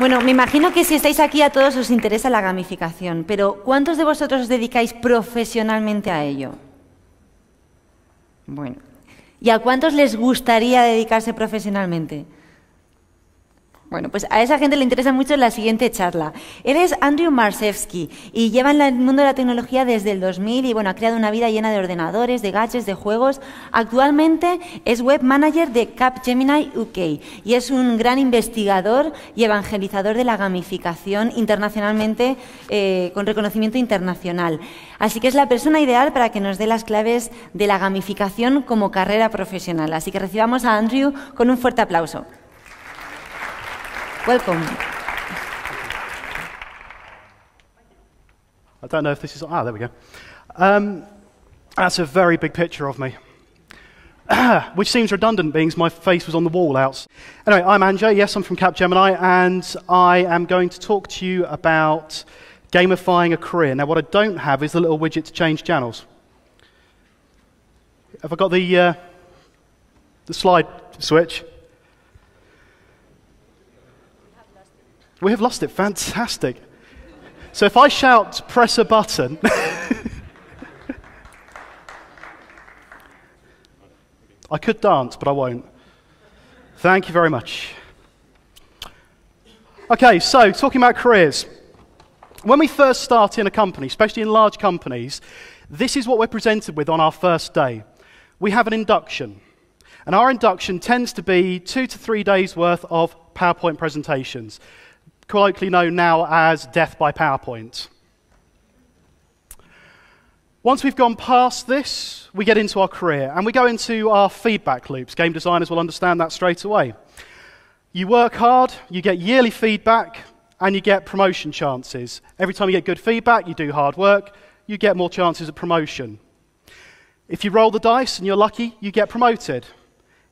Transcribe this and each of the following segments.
Bueno, me imagino que si estáis aquí a todos os interesa la gamificación, pero ¿cuántos de vosotros os dedicáis profesionalmente a ello? Bueno, ¿y a cuántos les gustaría dedicarse profesionalmente? Bueno, pues a esa gente le interesa mucho la siguiente charla. Él es Andrzej Marczewski y lleva en el mundo de la tecnología desde el 2000 y bueno, ha creado una vida llena de ordenadores, de gadgets, de juegos. Actualmente es web manager de Capgemini UK y es un gran investigador y evangelizador de la gamificación internacionalmente con reconocimiento internacional. Así que es la persona ideal para que nos dé las claves de la gamificación como carrera profesional. Así que recibamos a Andrew con un fuerte aplauso. Welcome. I don't know if this is... Ah, there we go. That's a very big picture of me. Which seems redundant, being my face was on the wall out. Anyway, I'm Andrzej. Yes, I'm from Capgemini, and I am going to talk to you about gamifying a career. Now, what I don't have is the little widget to change channels. Have I got the slide switch? We have lost it. Fantastic. So if I shout, press a button. I could dance, but I won't. Thank you very much. Okay, so talking about careers. When we first start in a company, especially in large companies, this is what we're presented with on our first day. We have an induction. And our induction tends to be 2 to 3 days worth of PowerPoint presentations, colloquially known now as death by PowerPoint. Once we've gone past this, we get into our career, and we go into our feedback loops. Game designers will understand that straight away. You work hard, you get yearly feedback, and you get promotion chances. Every time you get good feedback, you do hard work, you get more chances of promotion. If you roll the dice and you're lucky, you get promoted.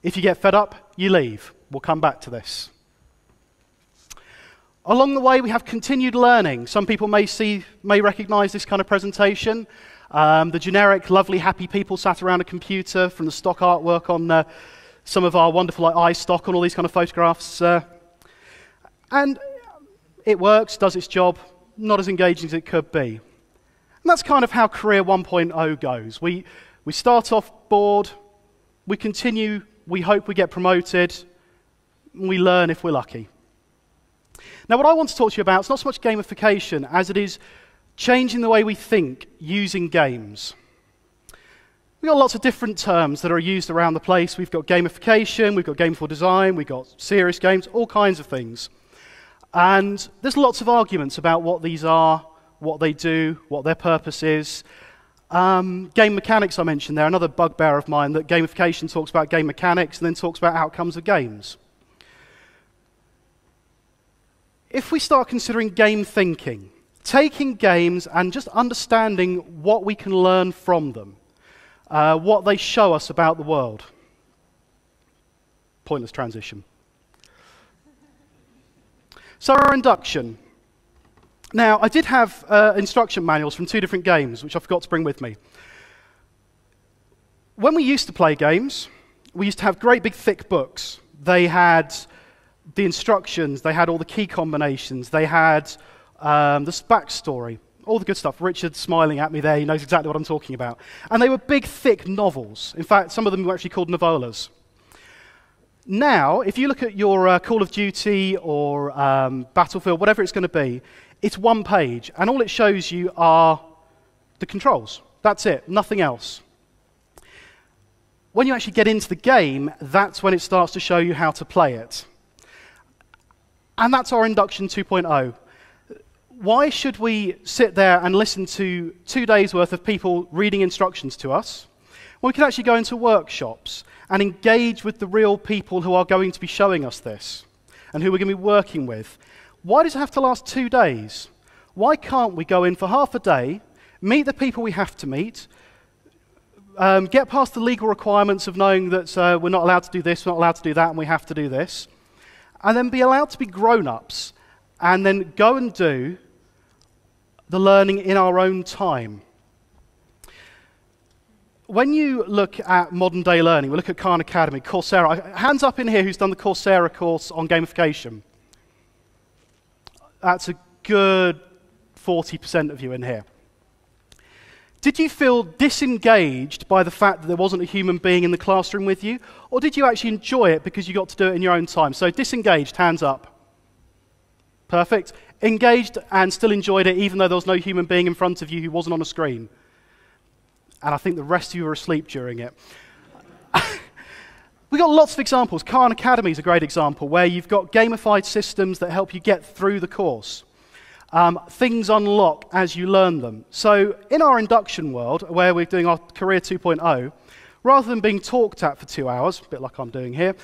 If you get fed up, you leave. We'll come back to this. Along the way, we have continued learning. Some people may recognize this kind of presentation. The generic, lovely, happy people sat around a computer from the stock artwork on some of our wonderful iStock and all these kind of photographs. And it works, does its job, not as engaging as it could be. And that's kind of how Career 1.0 goes. We start off bored, we continue, we hope we get promoted, and we learn if we're lucky. Now, what I want to talk to you about is not so much gamification as it is changing the way we think using games. We've got lots of different terms that are used around the place. We've got gamification, we've got gameful design, we've got serious games, all kinds of things. And there's lots of arguments about what these are, what they do, what their purpose is. Game mechanics I mentioned there, another bugbear of mine, that gamification talks about game mechanics and then talks about outcomes of games. If we start considering game thinking, taking games and just understanding what we can learn from them, what they show us about the world. Pointless transition. So our induction. Now, I did have instruction manuals from 2 different games, which I forgot to bring with me. When we used to play games, we used to have great big thick books. They had the instructions, they had all the key combinations, they had the backstory, all the good stuff. Richard's smiling at me there, he knows exactly what I'm talking about. And they were big, thick novels. In fact, some of them were actually called novellas. Now, if you look at your Call of Duty or Battlefield, whatever it's going to be, it's 1 page, and all it shows you are the controls. That's it, nothing else. When you actually get into the game, that's when it starts to show you how to play it. And that's our Induction 2.0. Why should we sit there and listen to 2 days' worth of people reading instructions to us? Well, we can actually go into workshops and engage with the real people who are going to be showing us this and who we're going to be working with. Why does it have to last 2 days? Why can't we go in for half a day, meet the people we have to meet, get past the legal requirements of knowing that we're not allowed to do this, we're not allowed to do that, and we have to do this, and then be allowed to be grown-ups and then go and do the learning in our own time. When you look at modern-day learning, we look at Khan Academy, Coursera. Hands up in here who's done the Coursera course on gamification. That's a good 40% of you in here. Did you feel disengaged by the fact that there wasn't a human being in the classroom with you? Or did you actually enjoy it because you got to do it in your own time? So disengaged, hands up. Perfect. Engaged and still enjoyed it even though there was no human being in front of you who wasn't on a screen. And I think the rest of you were asleep during it. We've got lots of examples. Khan Academy is a great example where you've got gamified systems that help you get through the course. Things unlock as you learn them. So in our induction world, where we're doing our Career 2.0, rather than being talked at for 2 hours, a bit like I'm doing here,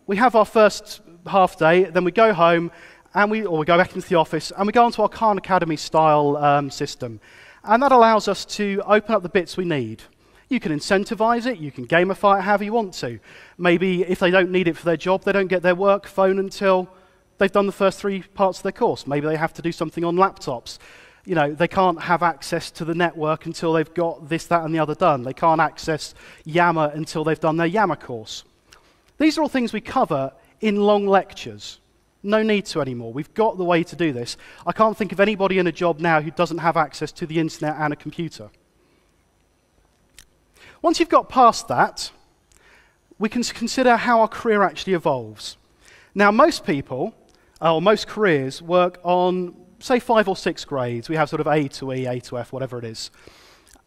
we have our first half day, then we go home, or we go back into the office, and we go onto our Khan Academy style system. And that allows us to open up the bits we need. You can incentivize it, you can gamify it however you want to. Maybe if they don't need it for their job, they don't get their work phone until they've done the first 3 parts of their course. Maybe they have to do something on laptops. You know, they can't have access to the network until they've got this, that, and the other done. They can't access Yammer until they've done their Yammer course. These are all things we cover in long lectures. No need to anymore. We've got the way to do this. I can't think of anybody in a job now who doesn't have access to the internet and a computer. Once you've got past that, we can consider how our career actually evolves. Now, most people, or most careers, work on, say, 5 or 6 grades. We have sort of A to E, A to F, whatever it is.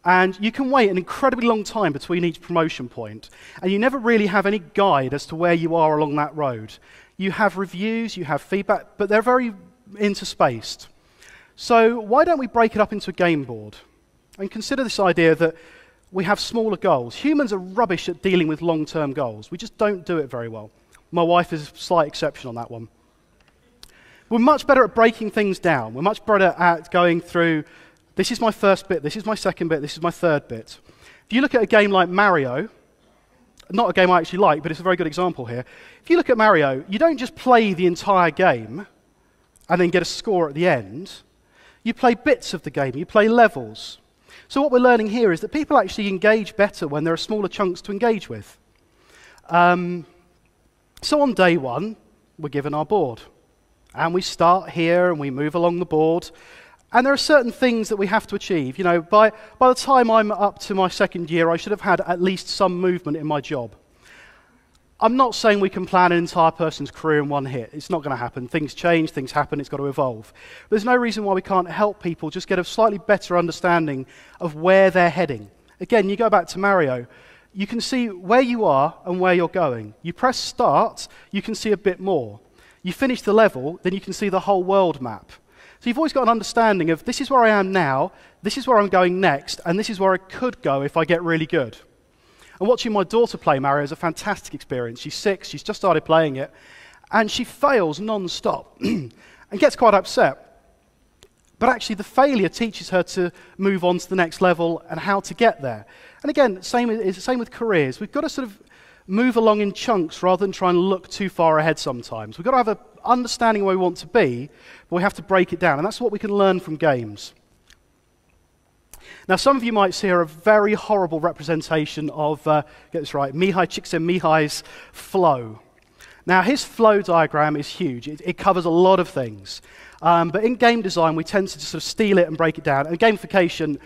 And you can wait an incredibly long time between each promotion point, and you never really have any guide as to where you are along that road. You have reviews, you have feedback, but they're very interspaced. So why don't we break it up into a game board and consider this idea that we have smaller goals. Humans are rubbish at dealing with long-term goals. We just don't do it very well. My wife is a slight exception on that one. We're much better at breaking things down. We're much better at going through, this is my first bit, this is my second bit, this is my third bit. If you look at a game like Mario, not a game I actually like, but it's a very good example here. If you look at Mario, you don't just play the entire game and then get a score at the end. You play bits of the game, you play levels. So what we're learning here is that people actually engage better when there are smaller chunks to engage with. So on day 1, we're given our board. And we start here and we move along the board. And there are certain things that we have to achieve. You know, by the time I'm up to my second year, I should have had at least some movement in my job. I'm not saying we can plan an entire person's career in one hit. It's not going to happen. Things change, things happen, it's got to evolve. But there's no reason why we can't help people just get a slightly better understanding of where they're heading. Again, you go back to Mario, you can see where you are and where you're going. You press start, you can see a bit more. You finish the level, then you can see the whole world map. So you've always got an understanding of this is where I am now, this is where I'm going next, and this is where I could go if I get really good. And watching my daughter play Mario is a fantastic experience. She's 6, she's just started playing it, and she fails non-stop and gets quite upset. But actually the failure teaches her to move on to the next level and how to get there. And again, same with careers. We've got to sort of move along in chunks rather than try and look too far ahead sometimes. We've got to have an understanding of where we want to be, but we have to break it down, and that's what we can learn from games. Now, some of you might see here a very horrible representation of, get this right, Mihai Csikszentmihalyi's flow. Now, his flow diagram is huge. It covers a lot of things. But in game design, we tend to just sort of steal it and break it down. And gamification,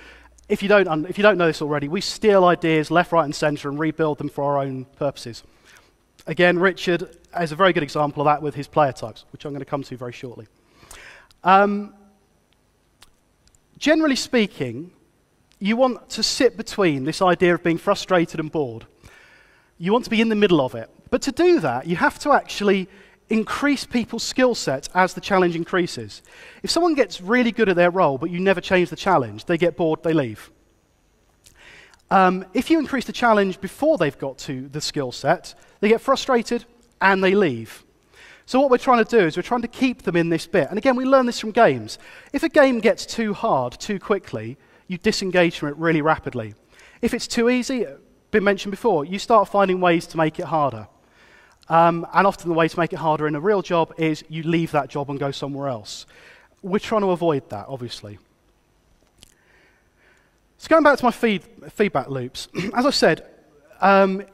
if you don't know this already, we steal ideas left, right, and center and rebuild them for our own purposes. Again, Richard has a very good example of that with his player types, which I'm going to come to very shortly. Generally speaking, you want to sit between this idea of being frustrated and bored. You want to be in the middle of it. But to do that, you have to actually increase people's skill sets as the challenge increases. If someone gets really good at their role, but you never change the challenge, they get bored, they leave. If you increase the challenge before they've got to the skill set, they get frustrated and they leave. So what we're trying to do is we're trying to keep them in this bit. And again, we learn this from games. If a game gets too hard too quickly, you disengage from it really rapidly. If it's too easy, been mentioned before, you start finding ways to make it harder. And often the way to make it harder in a real job is you leave that job and go somewhere else. We're trying to avoid that, obviously. So going back to my feedback loops, as I said, in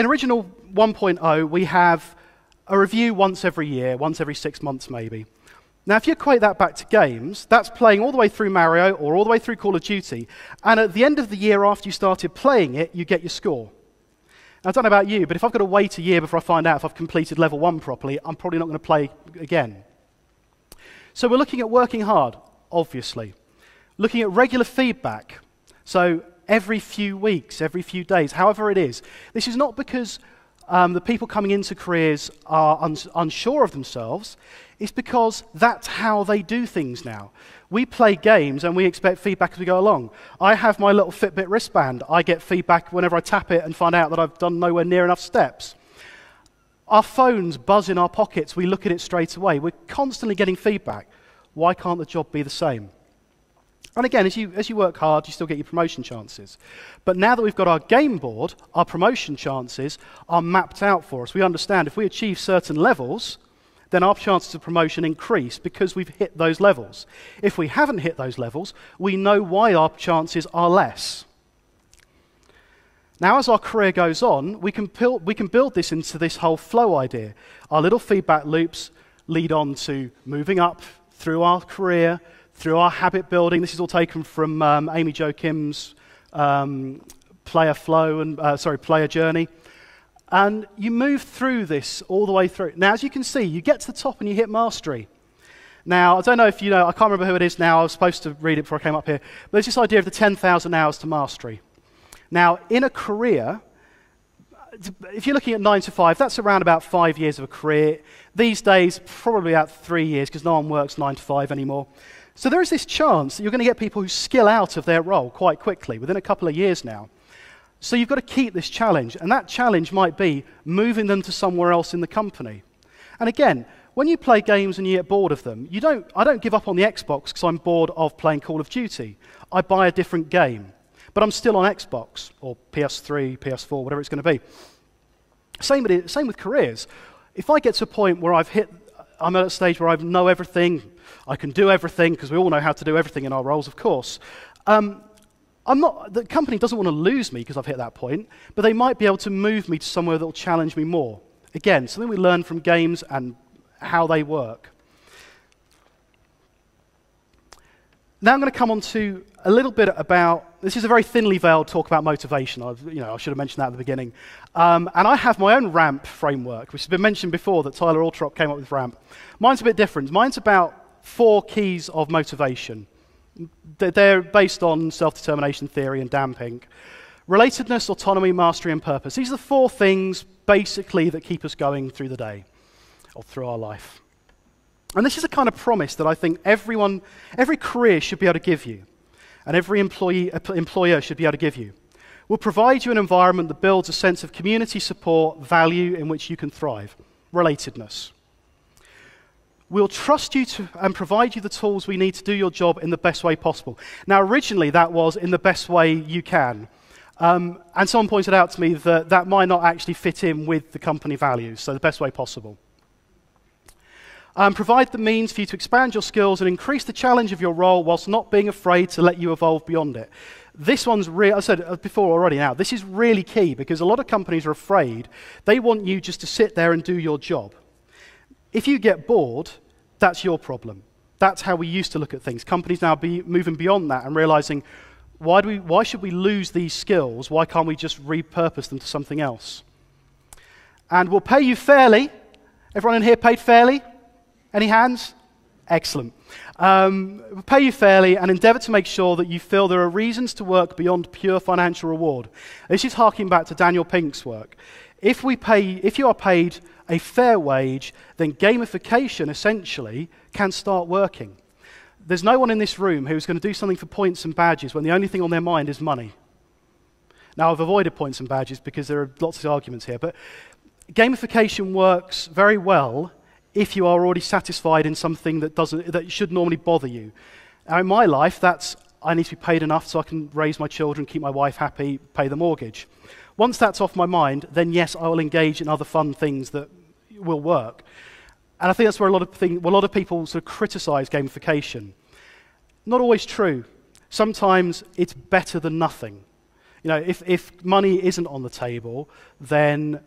original 1.0, we have a review once every year, once every 6 months maybe. Now, if you equate that back to games, that's playing all the way through Mario or all the way through Call of Duty, and at the end of the year after you started playing it, you get your score. Now, I don't know about you, but if I've got to wait a year before I find out if I've completed level 1 properly, I'm probably not going to play again. So we're looking at working hard, obviously. Looking at regular feedback. So every few weeks, every few days, however it is. This is not because the people coming into careers are unsure of themselves. It's because that's how they do things now. We play games and we expect feedback as we go along. I have my little Fitbit wristband. I get feedback whenever I tap it and find out that I've done nowhere near enough steps. Our phones buzz in our pockets. We look at it straight away. We're constantly getting feedback. Why can't the job be the same? And again, as you work hard, you still get your promotion chances. But now that we've got our game board, our promotion chances are mapped out for us. We understand if we achieve certain levels, then our chances of promotion increase because we've hit those levels. If we haven't hit those levels, we know why our chances are less. Now, as our career goes on, we can build this into this whole flow idea. Our little feedback loops lead on to moving up through our career, through our habit building. This is all taken from Amy Jo Kim's player journey. And you move through this all the way through. Now, as you can see, you get to the top and you hit mastery. Now, I don't know if you know, I can't remember who it is now. I was supposed to read it before I came up here. But there's this idea of the 10,000 hours to mastery. Now, in a career, if you're looking at 9 to 5, that's around about 5 years of a career. These days, probably about 3 years, because no one works 9 to 5 anymore. So there is this chance that you're going to get people who skill out of their role quite quickly, within a couple of years now. So you've got to keep this challenge, and that challenge might be moving them to somewhere else in the company. And again, when you play games and you get bored of them, I don't give up on the Xbox because I'm bored of playing Call of Duty. I buy a different game, but I'm still on Xbox, or PS3, PS4, whatever it's going to be. Same with careers. If I get to a point where I'm at a stage where I know everything, I can do everything, because we all know how to do everything in our roles, of course. The company doesn't want to lose me because I've hit that point, but they might be able to move me to somewhere that will challenge me more. Again, something we learn from games and how they work. Now I'm going to come on to a little bit about, this is a very thinly veiled talk about motivation. I should have mentioned that at the beginning. And I have my own RAMP framework, which has been mentioned before that Tyler Altrop came up with RAMP. Mine's a bit different. Mine's about 4 keys of motivation. They're based on self-determination theory and Dan Pink. Relatedness, autonomy, mastery, and purpose. These are the 4 things, basically, that keep us going through the day or through our life. And this is a kind of promise that I think every career should be able to give you, and every employer should be able to give you. We'll provide you an environment that builds a sense of community support, value in which you can thrive. Relatedness. We'll trust you and provide you the tools we need to do your job in the best way possible. Now, originally, that was in the best way you can. And someone pointed out to me that might not actually fit in with the company values, so the best way possible. Provide the means for you to expand your skills and increase the challenge of your role whilst not being afraid to let you evolve beyond it. This one's real. I said before already now, this is really key because a lot of companies are afraid. They want you just to sit there and do your job. If you get bored, that's your problem. That's how we used to look at things. Companies now be moving beyond that and realizing, why should we lose these skills? Why can't we just repurpose them to something else? And we'll pay you fairly. Everyone in here paid fairly? Any hands? Excellent. We'll pay you fairly and endeavor to make sure that you feel there are reasons to work beyond pure financial reward. This is harking back to Daniel Pink's work. If you are paid a fair wage, then gamification essentially can start working. There's no one in this room who's going to do something for points and badges when the only thing on their mind is money. Now, I've avoided points and badges because there are lots of arguments here, but gamification works very well if you are already satisfied in something that should normally bother you. Now, in my life, that's I need to be paid enough so I can raise my children, keep my wife happy, pay the mortgage. Once that's off my mind, then yes, I will engage in other fun things that will work. And I think that's where a lot of people sort of criticize gamification. Not always true. Sometimes it's better than nothing. If money isn't on the table, then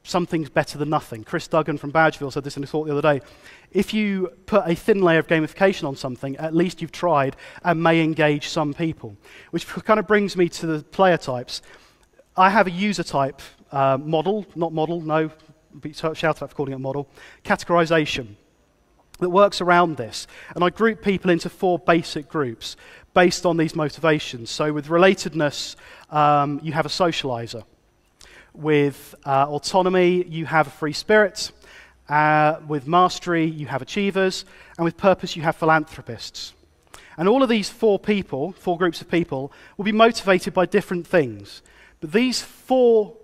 something's better than nothing. Chris Duggan from Badgeville said this in a talk the other day. If you put a thin layer of gamification on something, at least you've tried and may engage some people. Which kind of brings me to the player types. I have a user type model, not model, no, shout out for calling it model, categorization that works around this. And I group people into 4 basic groups based on these motivations. So with relatedness, you have a socializer. With autonomy, you have a free spirit. With mastery, you have achievers. And with purpose, you have philanthropists. And all of these 4 groups of people, will be motivated by different things. But these 4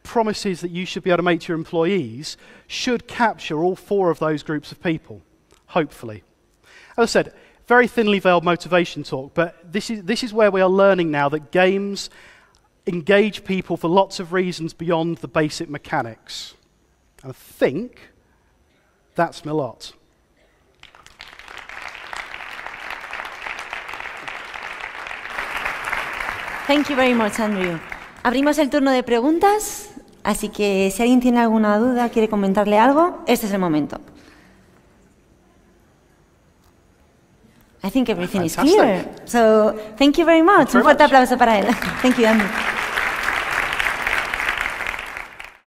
promises that you should be able to make to your employees should capture all 4 of those groups of people, hopefully. As I said, very thinly veiled motivation talk, but this is where we are learning now that games engage people for lots of reasons beyond the basic mechanics. And I think that's my lot. Thank you very much, Andrew. Abrimos el turno de preguntas, así que si alguien tiene alguna duda, quiere comentarle algo, este es el momento. I think everything is clear. So, thank you very much. Un fuerte aplauso para él. Thank you, Andrew.